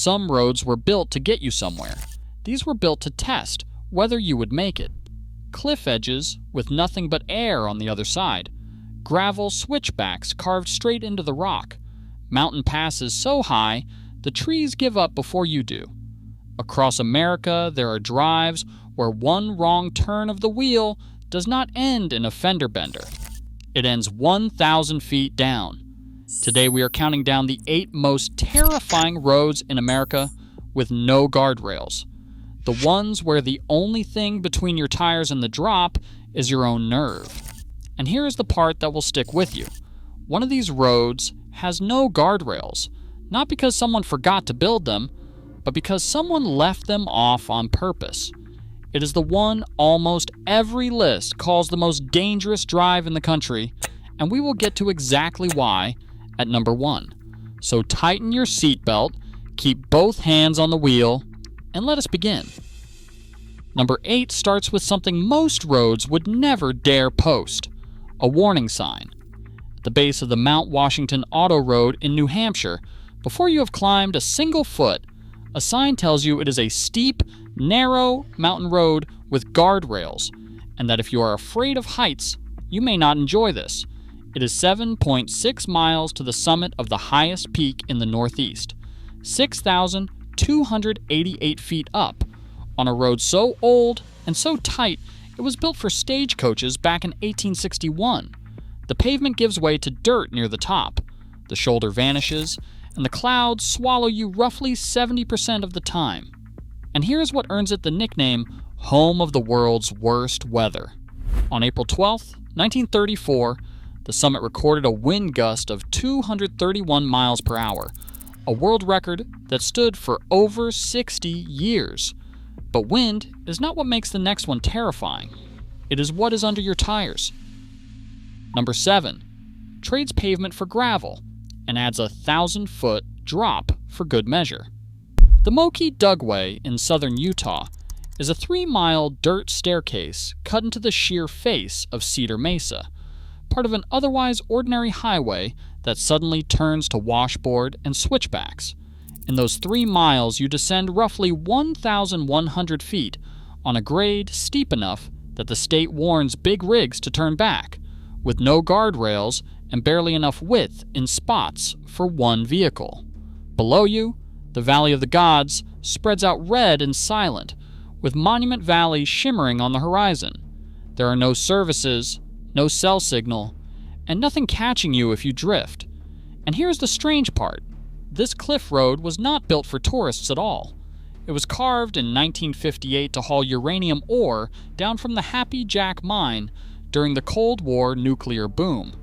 Some roads were built to get you somewhere. These were built to test whether you would make it. Cliff edges with nothing but air on the other side. Gravel switchbacks carved straight into the rock. Mountain passes so high, the trees give up before you do. Across America, there are drives where one wrong turn of the wheel does not end in a fender bender. It ends 1,000 feet down. Today we are counting down the 8 most terrifying roads in America with no guardrails. The ones where the only thing between your tires and the drop is your own nerve. And here is the part that will stick with you. One of these roads has no guardrails, not because someone forgot to build them, but because someone left them off on purpose. It is the one almost every list calls the most dangerous drive in the country, and we will get to exactly why at number 1. So tighten your seatbelt, keep both hands on the wheel, and let us begin. Number 8 starts with something most roads would never dare post: a warning sign. At the base of the Mount Washington Auto Road in New Hampshire, before you have climbed a single foot, a sign tells you it is a steep, narrow mountain road with guardrails, and that if you are afraid of heights, you may not enjoy this. It is 7.6 miles to the summit of the highest peak in the Northeast, 6,288 feet up, on a road so old and so tight it was built for stagecoaches back in 1861. The pavement gives way to dirt near the top. The shoulder vanishes, and the clouds swallow you roughly 70% of the time. And here's what earns it the nickname home of the world's worst weather. On April 12, 1934, the summit recorded a wind gust of 231 miles per hour, a world record that stood for over 60 years. But wind is not what makes the next one terrifying. It is what is under your tires. Number 7, trades pavement for gravel and adds a 1,000-foot drop for good measure. The Moki Dugway in southern Utah is a 3-mile dirt staircase cut into the sheer face of Cedar Mesa, part of an otherwise ordinary highway that suddenly turns to washboard and switchbacks. In those 3 miles, you descend roughly 1,100 feet on a grade steep enough that the state warns big rigs to turn back, with no guardrails and barely enough width in spots for one vehicle. Below you, the Valley of the Gods spreads out red and silent, with Monument Valley shimmering on the horizon. There are no services, no cell signal, and nothing catching you if you drift. And here's the strange part. This cliff road was not built for tourists at all. It was carved in 1958 to haul uranium ore down from the Happy Jack mine during the Cold War nuclear boom.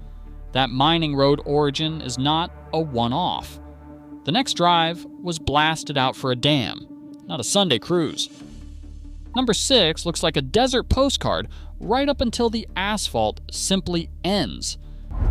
That mining road origin is not a one-off. The next drive was blasted out for a dam, not a Sunday cruise. Number 6 looks like a desert postcard right up until the asphalt simply ends.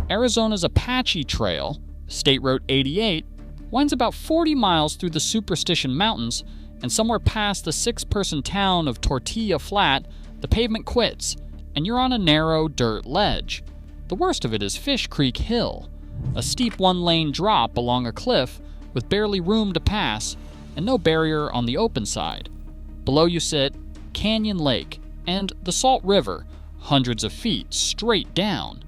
Arizona's Apache Trail, State Road 88, winds about 40 miles through the Superstition Mountains, and somewhere past the 6-person town of Tortilla Flat, the pavement quits, and you're on a narrow dirt ledge. The worst of it is Fish Creek Hill, a steep 1-lane drop along a cliff with barely room to pass and no barrier on the open side. Below you sit Canyon Lake and the Salt River, hundreds of feet straight down.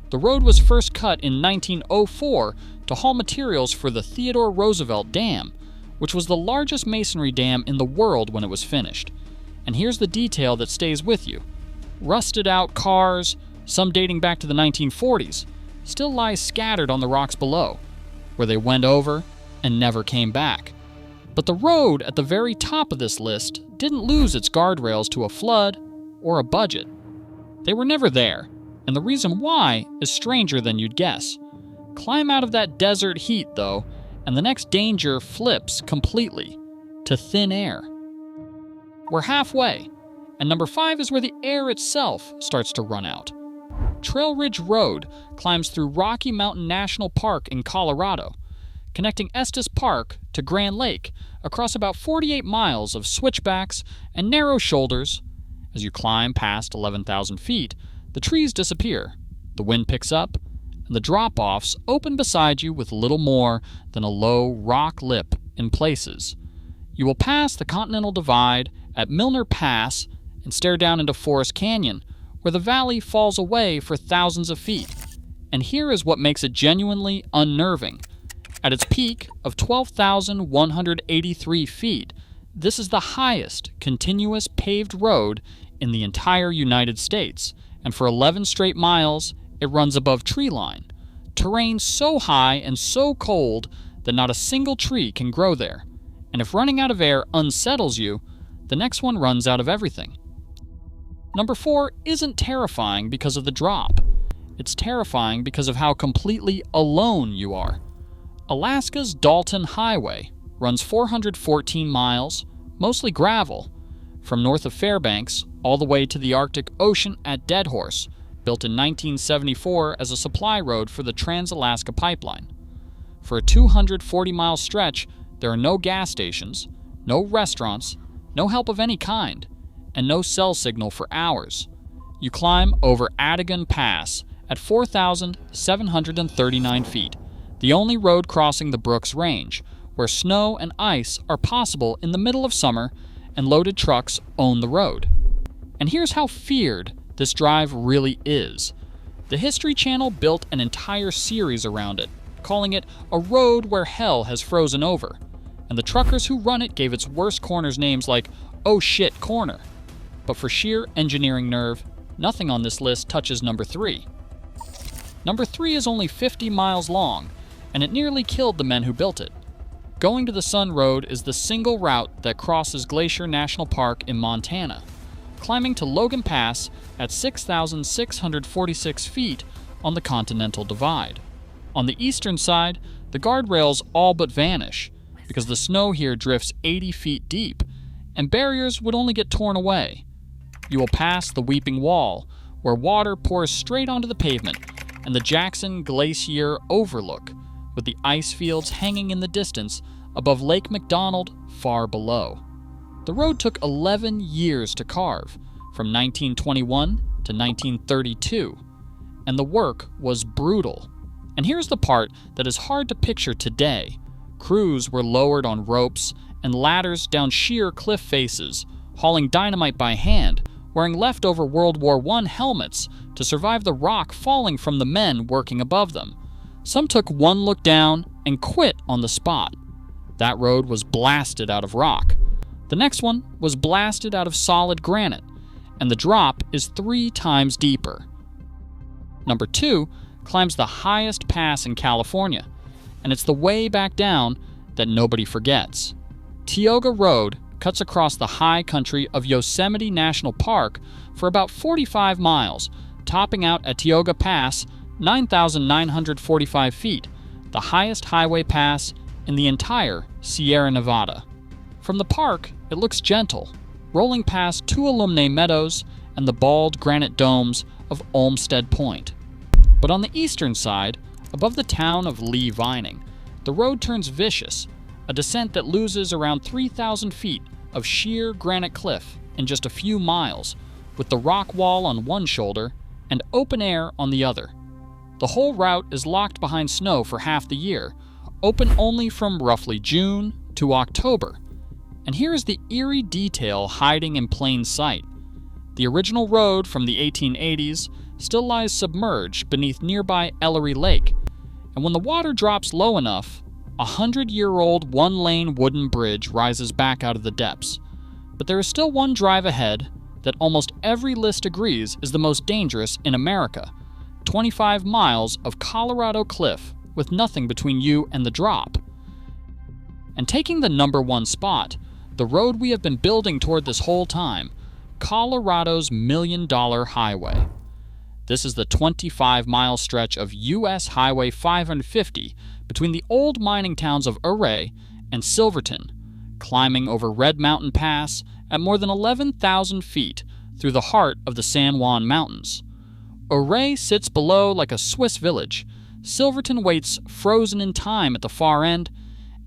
The road was first cut in 1904 to haul materials for the Theodore Roosevelt Dam, which was the largest masonry dam in the world when it was finished. And here's the detail that stays with you. Rusted out cars, some dating back to the 1940s, still lie scattered on the rocks below, where they went over and never came back. But the road at the very top of this list didn't lose its guardrails to a flood or a budget. They were never there, and the reason why is stranger than you'd guess. Climb out of that desert heat, though, and the next danger flips completely to thin air. We're halfway, and number 5 is where the air itself starts to run out. Trail Ridge Road climbs through Rocky Mountain National Park in Colorado, connecting Estes Park to Grand Lake across about 48 miles of switchbacks and narrow shoulders. As you climb past 11,000 feet, the trees disappear, the wind picks up, and the drop-offs open beside you with little more than a low rock lip in places. You will pass the Continental Divide at Milner Pass and stare down into Forest Canyon, where the valley falls away for thousands of feet. And here is what makes it genuinely unnerving. At its peak of 12,183 feet, this is the highest continuous paved road in the entire United States, and for 11 straight miles, it runs above tree line. Terrain so high and so cold that not a single tree can grow there. And if running out of air unsettles you, the next one runs out of everything. Number 4 isn't terrifying because of the drop. It's terrifying because of how completely alone you are. Alaska's Dalton Highway runs 414 miles, mostly gravel, from north of Fairbanks all the way to the Arctic Ocean at Dead Horse, built in 1974 as a supply road for the Trans-Alaska Pipeline. For a 240-mile stretch, there are no gas stations, no restaurants, no help of any kind, and no cell signal for hours. You climb over Adigan Pass at 4,739 feet, the only road crossing the Brooks Range, where snow and ice are possible in the middle of summer and loaded trucks own the road. And here's how feared this drive really is. The History Channel built an entire series around it, calling it a road where hell has frozen over, and the truckers who run it gave its worst corners names like "Oh Shit Corner." But for sheer engineering nerve, nothing on this list touches number 3. Number 3 is only 50 miles long, and it nearly killed the men who built it. Going to the Sun Road is the single route that crosses Glacier National Park in Montana, climbing to Logan Pass at 6,646 feet on the Continental Divide. On the eastern side, the guardrails all but vanish, because the snow here drifts 80 feet deep, and barriers would only get torn away. You will pass the Weeping Wall, where water pours straight onto the pavement, and the Jackson Glacier Overlook, with the ice fields hanging in the distance above Lake McDonald far below. The road took 11 years to carve, from 1921 to 1932, and the work was brutal. And here's the part that is hard to picture today. Crews were lowered on ropes and ladders down sheer cliff faces, hauling dynamite by hand, wearing leftover World War I helmets to survive the rock falling from the men working above them. Some took one look down and quit on the spot. That road was blasted out of rock. The next one was blasted out of solid granite, and the drop is 3 times deeper. Number 2 climbs the highest pass in California, and it's the way back down that nobody forgets. Tioga Road cuts across the high country of Yosemite National Park for about 45 miles, topping out at Tioga Pass, 9,945 feet, the highest highway pass in the entire Sierra Nevada. From the park, it looks gentle, rolling past 2 alumni meadows and the bald granite domes of Olmsted Point. But on the eastern side, above the town of Lee Vining, the road turns vicious, a descent that loses around 3,000 feet of sheer granite cliff in just a few miles, with the rock wall on one shoulder and open air on the other. The whole route is locked behind snow for half the year, open only from roughly June to October. And here is the eerie detail hiding in plain sight. The original road from the 1880s still lies submerged beneath nearby Ellery Lake, and when the water drops low enough, a 100-year-old one-lane wooden bridge rises back out of the depths. But there is still one drive ahead that almost every list agrees is the most dangerous in America: 25 miles of Colorado cliff with nothing between you and the drop. And taking the number 1 spot, the road we have been building toward this whole time, Colorado's $1 Million Highway. This is the 25-mile stretch of U.S. Highway 550 between the old mining towns of Ouray and Silverton, climbing over Red Mountain Pass at more than 11,000 feet through the heart of the San Juan Mountains. Ouray sits below like a Swiss village. Silverton waits frozen in time at the far end,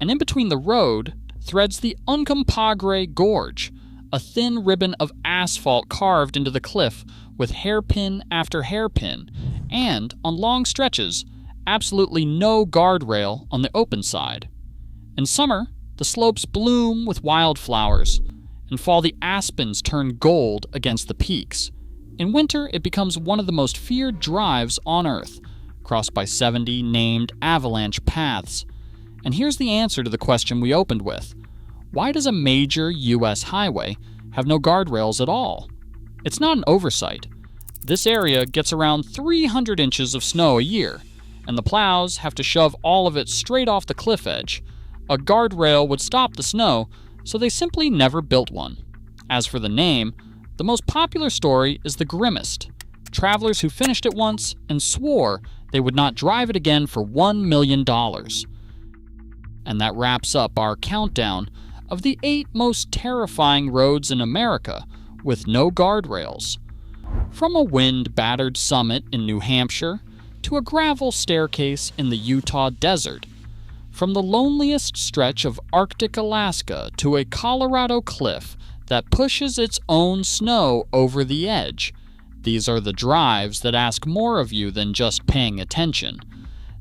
and in between the road threads the Uncompahgre Gorge, a thin ribbon of asphalt carved into the cliff with hairpin after hairpin, and, on long stretches, absolutely no guardrail on the open side. In summer, The slopes bloom with wildflowers. In fall, the aspens turn gold against the peaks. In winter, it becomes one of the most feared drives on Earth, crossed by 70 named avalanche paths. And here's the answer to the question we opened with. Why does a major U.S. highway have no guardrails at all? It's not an oversight. This area gets around 300 inches of snow a year, and the plows have to shove all of it straight off the cliff edge. A guardrail would stop the snow, so they simply never built one. As for the name, the most popular story is the grimmest. Travelers who finished it once and swore they would not drive it again for $1 million. And that wraps up our countdown of the 8 most terrifying roads in America with no guardrails. From a wind-battered summit in New Hampshire to a gravel staircase in the Utah desert, from the loneliest stretch of Arctic Alaska to a Colorado cliff that pushes its own snow over the edge, these are the drives that ask more of you than just paying attention.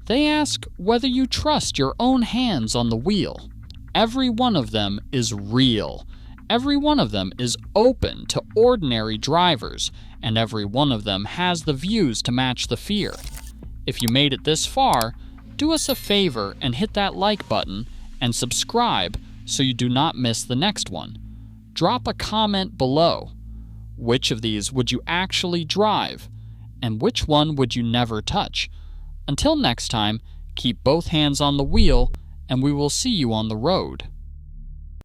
They ask whether you trust your own hands on the wheel. Every one of them is real. Every one of them is open to ordinary drivers, and every one of them has the views to match the fear. If you made it this far, do us a favor and hit that like button and subscribe so you do not miss the next one. Drop a comment below. Which of these would you actually drive? And which one would you never touch? Until next time, keep both hands on the wheel, and we will see you on the road.